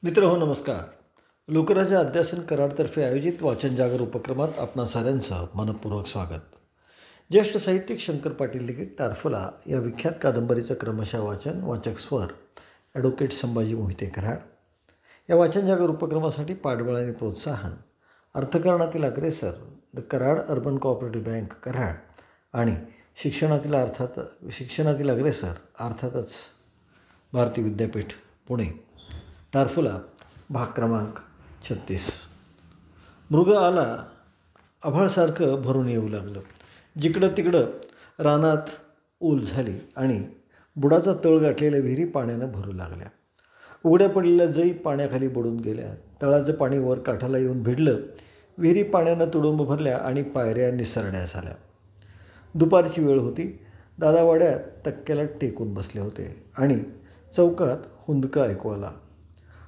मित्रहो नमस्कार. लोकराज्य अध्यासन कराडतर्फे आयोजित वाचन जागर उपक्रमात आपणा साऱ्यांचं मनपूर्वक स्वागत. ज्येष्ठ साहित्यिक शंकर पाटील लिखित टारफला या विख्यात कादंबरीचं क्रमशः वाचन. वाचक स्वर ॲडव्होकेट संभाजी मोहिते कराड. या वाचन जागर उपक्रमासाठी पाठबळ आणि प्रोत्साहन अर्थकारणातील अग्रेसर the Karad urban cooperative bank Karad आणि शिक्षणातील अग्रेसर अर्थातच भारती विद्यापीठ पुणे. टारफुला भाग क्रमांक 36. मृग आला आभाळसारखं भरून येऊ लागलं. जिकडं तिकडं रानात ऊल झाली आणि बुडाचा तळ गाठलेल्या विहिरी पाण्यानं भरू लागल्या. उघड्या पडलेल्या जई पाण्याखाली बुडून गेल्या. तळाचं पाणी वर काठाला येऊन भिडलं. विहिरी पाण्यानं तुडुंब भरल्या आणि पायऱ्या निसरड्या झाल्या. दुपारची वेळ होती. दादा वाड्यात तक्क्याला टेकून बसले होते आणि चौकात हुंदका ऐकू आला.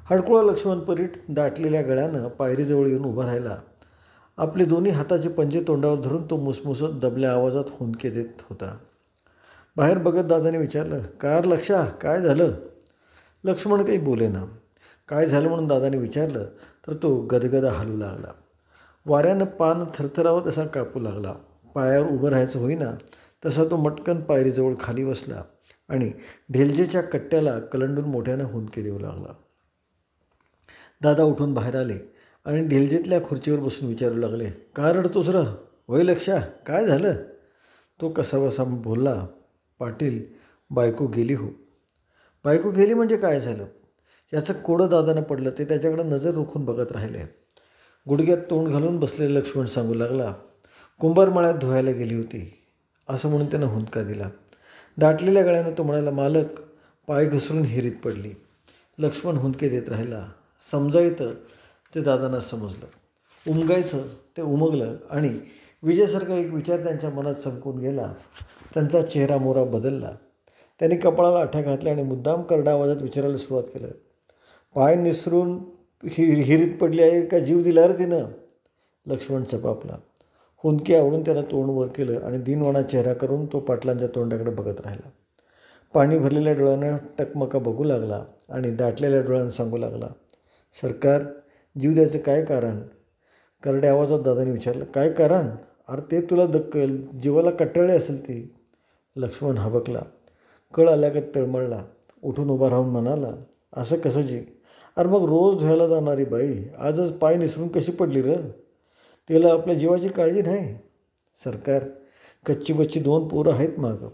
हडकुळा लक्ष्मण परीट दाटलेल्या गळ्यानं पायरीजवळ येऊन उभा राहिला. आपले दोन्ही हाताचे पंजे तोंडावर धरून तो मुसमुसत दबल्या आवाजात हुंदके देत होता. बाहेर बघत दादाने विचारलं, "कार लक्षा, काय झालं?" लक्ष्मण काही बोलेना. काय झालं म्हणून दादाने विचारलं तर तो गदगदा हलू लागला. वाऱ्यानं पान थरथरावं तसा कापू लागला. पायावर उभं राहायचं होईना तसा तो मटकन पायरीजवळ खाली बसला आणि ढेलजेच्या कट्ट्याला कलंडून मोठ्यानं हुंदके देऊ लागला. दादा उठून बाहेर आले आणि ढेलजेतल्या खुर्चीवर बसून विचारू लागले, "का रडतोस र? होय लक्षा, काय झालं?" तो कसाबसा बोलला, "पाटील, बायको गेली हो." "बायको गेली म्हणजे काय झालं?" याचं कोडं दादानं पडलं. ते त्याच्याकडे नजर रोखून बघत राहिले. गुडघ्यात तोंड घालून बसलेले लक्ष्मण सांगू लागला, "कुंभारमळ्यात धुवायला गेली होती." असं म्हणून त्यानं हुंदका दिला. दाटलेल्या गळ्यानं तो म्हणाला, "मालक, पाय घसरून हिरीत पडली." लक्ष्मण हुंदके देत राहिला. समजायचं ते दादांना समजलं, उमगायचं ते उमगलं आणि विजेसारखा एक विचार त्यांच्या मनात चमकून गेला. त्यांचा चेहरा मोहरा बदलला. त्यांनी कपाळाला आठ्या घातल्या आणि मुद्दाम करडा आवाजात विचारायला सुरुवात केलं, "पाय निसरून हिरीत पडली आहे का जीव दिला रे तिनं?" लक्ष्मण चपापला. हुंदकी आवडून त्यानं तोंड वर केलं आणि दिनवाणा चेहरा करून तो पाटलांच्या तोंडाकडे बघत राहिला. पाणी भरलेल्या डोळ्यानं टकमका बघू लागला आणि दाटलेल्या डोळ्यानं सांगू लागला, "सरकार, जीव द्यायचं काय कारण?" करड्या आवाजात दादाने विचारलं, "काय कारण? अरे ते तुला दक्कल, जीवाला कटाळली असेल ती." लक्ष्मण हबकला. कळ आल्यागत तळमळला. उठून उभा राहून म्हणाला, "असं कसं जी? अरे मग रोज धुवायला जाणारी बाई आजच पाय निसरून कशी पडली र? तिला आपल्या जीवाची काळजी नाही." "सरकार, कच्ची बच्ची 2 पोरं आहेत मागं.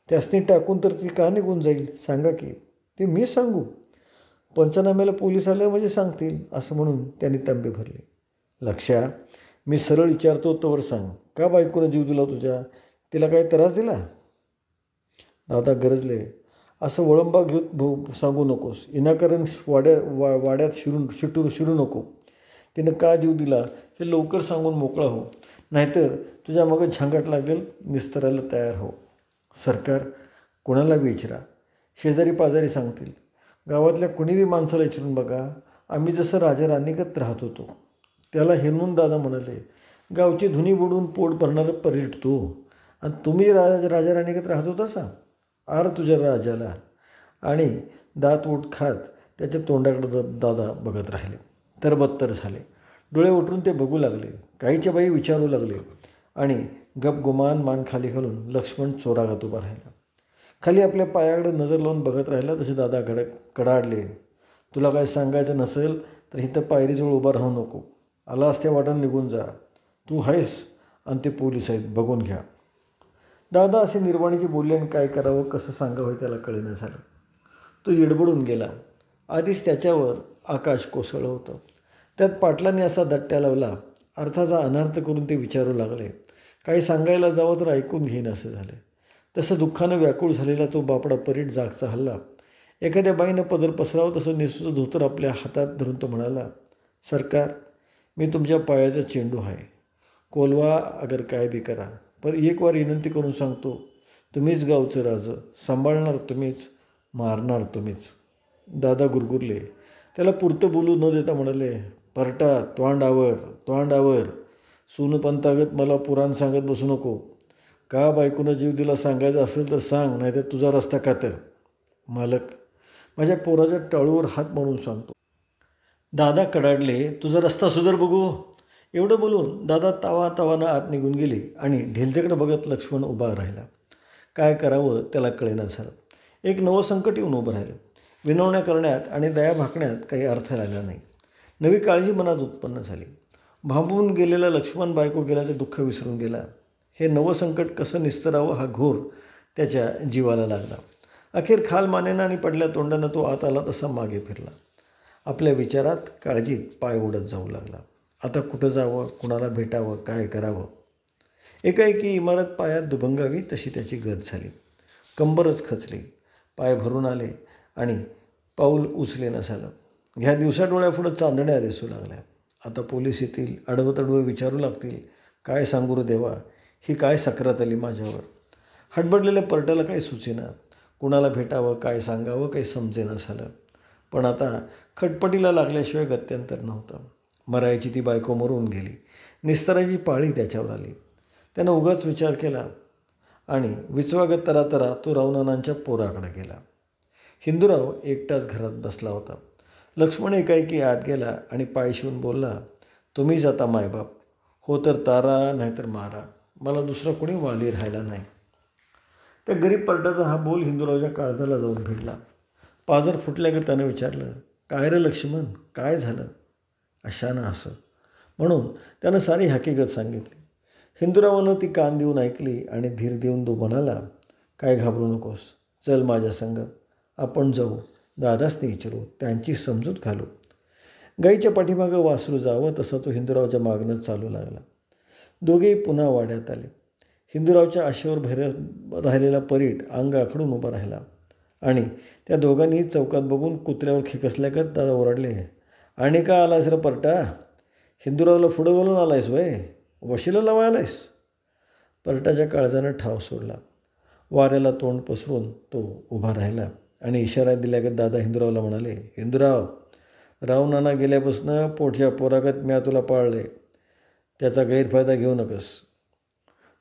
त्यासनी टाकून तर ती का निघून जाईल सांगा की?" "ते मी सांगू? पंचनाम्याला पोलीस आलं म्हणजे सांगतील." असं म्हणून त्यांनी तांबे भरले. "लक्षा, मी सरळ विचारतो तोवर सांग, का बायकोनं जीव दिला तुझ्या? तिला काही त्रास दिला?" दादा गरजले, "असं वळंबा घेऊन सांगू नकोस. विनाकारण वाड्यात शिरू नको. तिनं का जीव दिला हे लवकर सांगून मोकळा हो, नाहीतर तुझ्या मग झंगाट लागेल. निस्तरायला तयार हो." "सरकार, कोणाला विचारा, शेजारी पाजारी सांगतील. गावातल्या कुणीबी माणसाला विचारून बघा. आम्ही जसं राजाराणीगत राहत होतो." त्याला हेणून दादा म्हणाले, "गावची धुनी बुडून पोट भरणारं परीट तू, आणि तुम्ही राजाराणीगत राहत होता सा? आर तुझ्या राजाला." आणि दात उठ खात त्याच्या तोंडाकडे दादा बघत राहिले. तरबत्तर झाले. डोळे उठून ते बघू लागले. काहीच्या बाई विचारू लागले आणि गपगुमान मान खाली घालून लक्ष्मण चोरागत उभा राहिला. खाली आपल्या पायाकडे नजर लावून बघत राहिला. तसे दादा कडाडले, "तुला काय सांगायचं नसेल तर इथं पायरीजवळ उभा राहू नको. आलास त्या वाटानं निघून जा. तू आहेस आणि ते पोलीस आहेत, बघून घ्या." दादा असे निर्वाणीची बोलले आणि काय करावं कसं सांगावं त्याला कळेना झालं. तो येडबडून गेला. आधीच त्याच्यावर आकाश कोसळलं होतं. त्यात पाटलांनी असा दट्ट्या लावला. अर्थाचा अनर्थ करून ते विचारू लागले. काही सांगायला जावं तर ऐकून घेईन असं झालं. तसं दुःखानं व्याकुळ झालेला तो बापडा परीट जागचा हल्ला. एखाद्या बाईनं पदर पसरावं तसं निसूचं धोतर आपल्या हातात धरून तो म्हणाला, "सरकार, मी तुमच्या पायाचा चेंडू आहे. कोलवा अगर काय बी करा, पण एक वार विनंती करून सांगतो, तुम्हीच गावचं राजं. सांभाळणार तुम्हीच, मारणार तुम्हीच." दादा गुरगुरले. त्याला पुरतं बोलू न देता म्हणाले, "परटा, तोंडावर सोनपंतागत मला पुराण सांगत बसू नको. का बायकोनं जीव दिला सांगायचं असेल तर सांग, नाहीतर तुझा रस्ता कातर." "मालक, माझ्या पोराच्या टाळूवर हात मारून सांगतो, दादा कडाडले, तुझा रस्ता सुधार बघू. एवढं बोलून दादा तावानं आत निघून गेले आणि ढेलच्याकडे बघत लक्ष्मण उभा राहिला. काय करावं त्याला कळेना झालं. एक नवं संकट येऊन उभं राहिलं. विनवण्या करण्यात आणि दया भाकण्यात काही अर्थ राहिला नाही. नवी काळजी मनात उत्पन्न झाली. भांबून गेलेला लक्ष्मण बायको गेल्याचं दुःख विसरून गेला. हे नवं संकट कसं निस्तरावं हा घोर त्याच्या जीवाला लागला. अखेर खाल मानेनं आणि पडल्या तोंडानं तो आत आला तसा मागे फिरला. आपल्या विचारात काळजीत पाय ओढत जाऊ लागला. आता कुठं जावं, कुणाला भेटावं, काय करावं. एकाएकी इमारत पायात दुभंगावी तशी त्याची गत झाली. कंबरच खचली. पाय भरून आले आणि पाऊल उचलेना झालं. ह्या दिवसा डोळ्यापुढं चांदण्या दिसू लागल्या. आता पोलीस येतील, आडवं विचारू लागतील. काय सांगू रे देवा, ही काय सक्रात आली माझ्यावर. हडबडलेल्या परट्याला काही सुचेना. कुणाला भेटावं, काय सांगावं काही समजेना झालं. पण आता खटपटीला लागल्याशिवाय गत्यंतर नव्हतं. मरायची ती बायको मरून गेली. निस्तराची पाळी त्याच्यावर आली. त्यानं उगाच विचार केला आणि विचवागत तरा तो रावणानांच्या पोराकडे गेला. हिंदूराव एकटाच घरात बसला होता. लक्ष्मण एकाएकी आत गेला आणि पाय शिवून बोलला, तुम्हीच आता मायबाप. हो तर तारा, नाहीतर मारा. मला दुसरा कोणी वाली राहिला नाही. त्या गरीब परटाचा हा बोल हिंदूरावच्या काळजाला जाऊन भिडला. पाजर फुटल्यागत त्यानं विचारलं, काय रे लक्ष्मण, काय झालं. अशानं असं म्हणून त्यानं सारी हकीकत सांगितली. हिंदूरावानं ती कान देऊन ऐकली आणि धीर देऊन तो म्हणाला, काय घाबरू नकोस, चल माझ्या संग, आपण जाऊ, दादासने विचारू, त्यांची समजूत घालू. गाईच्या पाठीमागं वासरू जावं तसा तो हिंदूरावच्या मागणं चालू लागला. दोघेही पुन्हा वाड्यात आले. हिंदूरावच्या आशेवर राहिलेला परीट अंग आखडून उभा राहिला आणि त्या दोघांनीही चौकात बघून कुत्र्यावर खेकसल्यागत दादा ओरडले, आणि का आलायस रे परटा. हिंदूरावला पुढं घालून आलायस वय, वशीला लावा आलायस. परटाच्या काळजानं ठाव सोडला. वाऱ्याला तोंड पसरून तो उभा राहिला आणि इशारा दिल्यागत दादा हिंदूरावला म्हणाले, हिंदूराव, रावणाना गेल्यापासून पोटच्या पोरागत म्या तुला पाळले, त्याचा गैरफायदा घेऊ नकस.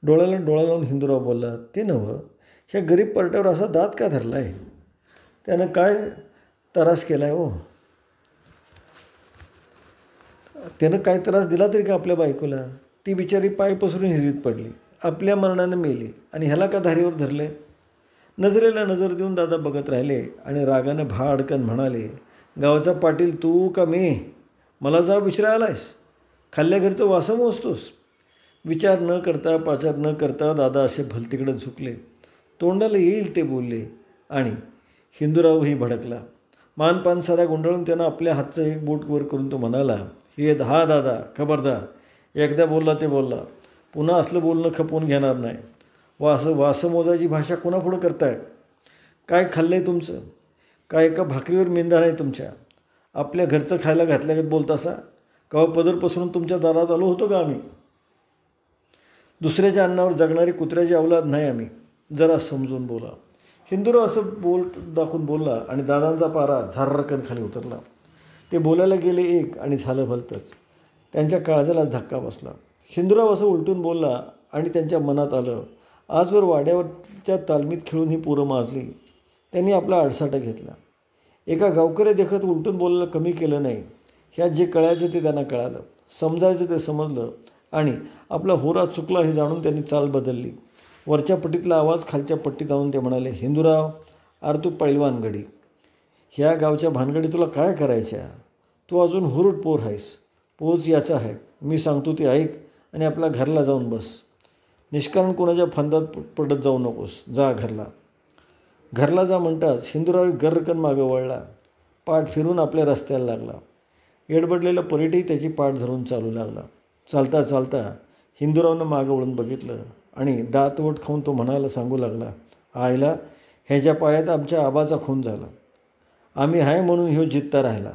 डोळ्याला डोळा लावून हिंदूराव बोलला, ते नव्ह, ह्या गरीब परट्यावर असा दात का धरला आहे. त्यानं काय त्रास केला आहे हो. त्यानं काय त्रास दिला तरी का आपल्या बायकोला. ती बिचारी पाय पसरून हिरीत पडली, आपल्या मरणानं मेली आणि ह्याला का धारीवर धरले. नजरेला नजर देऊन दादा बघत राहिले आणि रागानं भाडकन म्हणाले, गावचा पाटील तू का मी, मला जाव विचारायला आलायस. खाल्ल्या घरचं वासं मोजतोस. विचार न करता पाचार न करता दादा असे भलतीकडे झुकले. तोंडाला येईल ते बोलले आणि हिंदूरावही भडकला. मानपान साऱ्या गुंडाळून त्यानं आपल्या हातचं एक बोट वर करून तो म्हणाला, हे हा दादा, खबरदार, एकदा बोलला ते बोलला, पुन्हा असलं बोलणं खपवून घेणार नाही. वासं मोजायची भाषा कोणापुढं करताय. काय खाल्लं आहे तुमचं, काय एका भाकरीवर मेंदा नाही तुमच्या. आपल्या घरचं खायला घातल्यागत बोलतासा. कवा पदर पसरून तुमच्या दारात आलो होतो का आम्ही. दुसऱ्याच्या अन्नावर जगणारी कुत्र्याची अवलाद नाही आम्ही, जरा समजून बोला. हिंदूराव असं बोट दाखवून बोलला आणि दादांचा पारा झार्रकन खाली उतरला. ते बोलायला गेले एक आणि झालं भलतंच. त्यांच्या काळजाला धक्का बसला. हिंदूराव असं उलटून बोलला आणि त्यांच्या मनात आलं, आजवर वाड्यावरच्या तालमीत खेळून ही पोरं माजली. त्यांनी आपला आडसाटा घेतला. एका गावकऱ्या देखत उलटून बोलायला कमी केलं नाही. ह्यात जे कळायचं ते त्यांना कळालं, समजायचं ते समजलं आणि आपला होरा चुकला हे जाणून त्यांनी चाल बदलली. वरच्या पट्टीतला आवाज खालच्या पट्टीत आणून ते म्हणाले, हिंदूराव, अरे तू पैलवान गडी, ह्या गावच्या भानगडी तुला काय करायच्या. तू अजून हुरूट पोर आहेस. पोच याचा आहे, मी सांगतो ते ऐक आणि आपल्या घरला जाऊन बस. निष्कारण कोणाच्या फंदात पडत जाऊ नकोस. जा घरला. घरला जा म्हणताच हिंदूराव गर्रकन मागं वळला. पाठ फिरून आपल्या रस्त्याला लागला. एडबडलेला परीटही त्याची पाठ धरून चालू लागला. चालता चालता हिंदूरावनं मागं वळून बघितलं आणि दातवट खाऊन तो म्हणायला सांगू लागला, आईला, ह्याच्या पायात आमच्या आबाचा खून झाला. आम्ही आहे म्हणून ह्यो जित्ता राहिला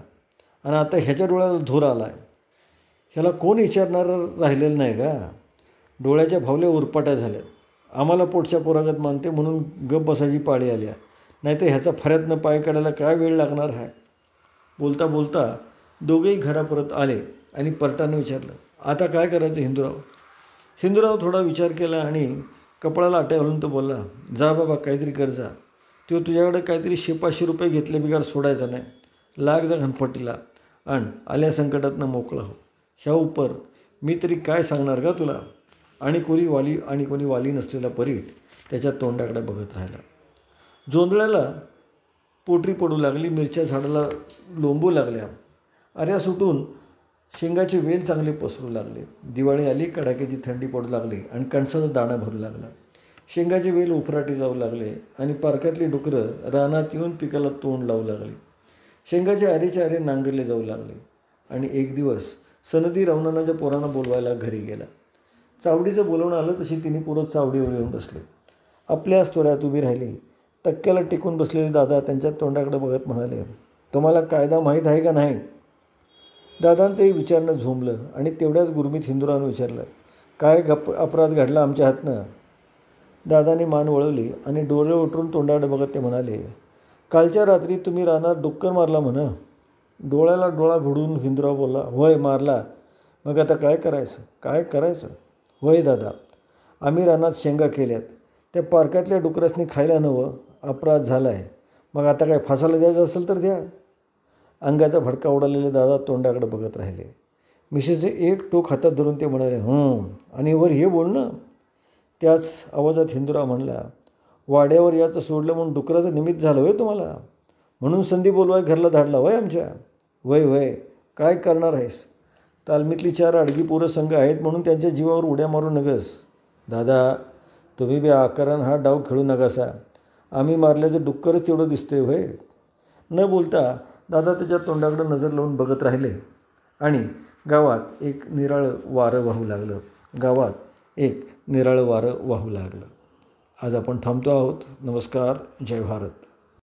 आणि आता ह्याच्या डोळ्याला धूर आला आहे. ह्याला कोण विचारणारं राहिलेलं नाही का. डोळ्याच्या भावल्या उरपाट्या झाल्यात. आम्हाला पोटच्या पोरागत मानते म्हणून गप बसायची पाळी आल्या, नाहीतर ह्याचा फऱ्यातनं पाय काढायला काय वेळ लागणार आहे. बोलता बोलता दोघेही घरापर्यंत आले आणि परटानं विचारलं, आता काय करायचं हिंदूराव. हिंदूराव थोडा विचार केला आणि कपाळाला आट्या घालून तो बोलला, जा बाबा काहीतरी कर जा. तो तुझ्याकडे काहीतरी 100-500 रुपये घेतले बिगार सोडायचा नाही. लाग जा घनपट्टीला आणि आल्या संकटातनं मोकळा हो. ह्या उपर मी तरी काय सांगणार का तुला. आणि कोणी वाली नसलेला परीट त्याच्या तोंडाकडे बघत राहिला. जोंधळ्याला पोटरी पडू लागली, मिरच्या झाडाला लोंबू लागल्या, आऱ्या सुटून शेंगाचे वेल चांगले पसरू लागले. दिवाळी आली, कडाक्याची थंडी पडू लागली आणि कणसाचा दाणा भरू लागला. शेंगाचे वेल उफराटी जाऊ लागले आणि पारख्यातली डुकरं रानात येऊन पिकाला तोंड लावू लागली. शेंगाचे आरेचे आरे नांगरले जाऊ लागले. आणि एक दिवस सनदी रवणानाच्या पोरांना बोलवायला घरी गेला. चावडीचं बोलवणं आलं तशी तिने पोरं चावडीवर येऊन बसले. आपल्याच तोऱ्यात उभी राहिली. तक्क्याला टेकून बसलेले दादा त्यांच्या तोंडाकडे बघत म्हणाले, तुम्हाला कायदा माहीत आहे का नाही. दादांचंही विचारणं झोंबलं आणि तेवढ्याच गुरमीत हिंदुरानं विचारलं, काय अपराध घडला आमच्या हातनं. दादाने मान वळवली आणि डोळे उठरून तोंडाकडे बघत ते म्हणाले, कालच्या रात्री तुम्ही रानात डुक्कर मारला म्हणा. डोळ्याला डोळा भिडून हिंदुराव बोलला, होय मारला. मग आता काय करायचं. होय दादा, आम्ही रानात शेंगा केल्यात, त्या पार्कातल्या डुकरासनी खायला नवं, अपराध झाला आहे. मग आता काय फासाला द्यायचं असेल तर द्या. अंगाचा भडका उडालेले दादा तोंडाकडे बघत राहिले. मिसेसचे एक टोक हातात धरून ते म्हणाले, आणि वर हे बोलणं. त्याच आवाजात हिंदुराव म्हणला, वाड्यावर याचं सोडलं म्हणून डुकराचं निमित्त झालं होय तुम्हाला. म्हणून संधी बोलवाय घरला धाडला होय आमच्या. वय काय करणार आहेस. तालमीतली 4 आडगी पोरं संघ आहेत म्हणून त्यांच्या जीवावर उड्या मारू नगस. दादा, तुम्ही बी आकारानं हा डाव खेळू नकासा. आम्ही मारल्याचं डुक्करच तेवढं दिसतंय होय. न बोलता दादा त्याच्या तोंडाकडे नजर लावून बघत राहिले. आणि गावात एक निराळं वारं वाहू लागलं. आज आपण थांबतो आहोत. नमस्कार. जय भारत.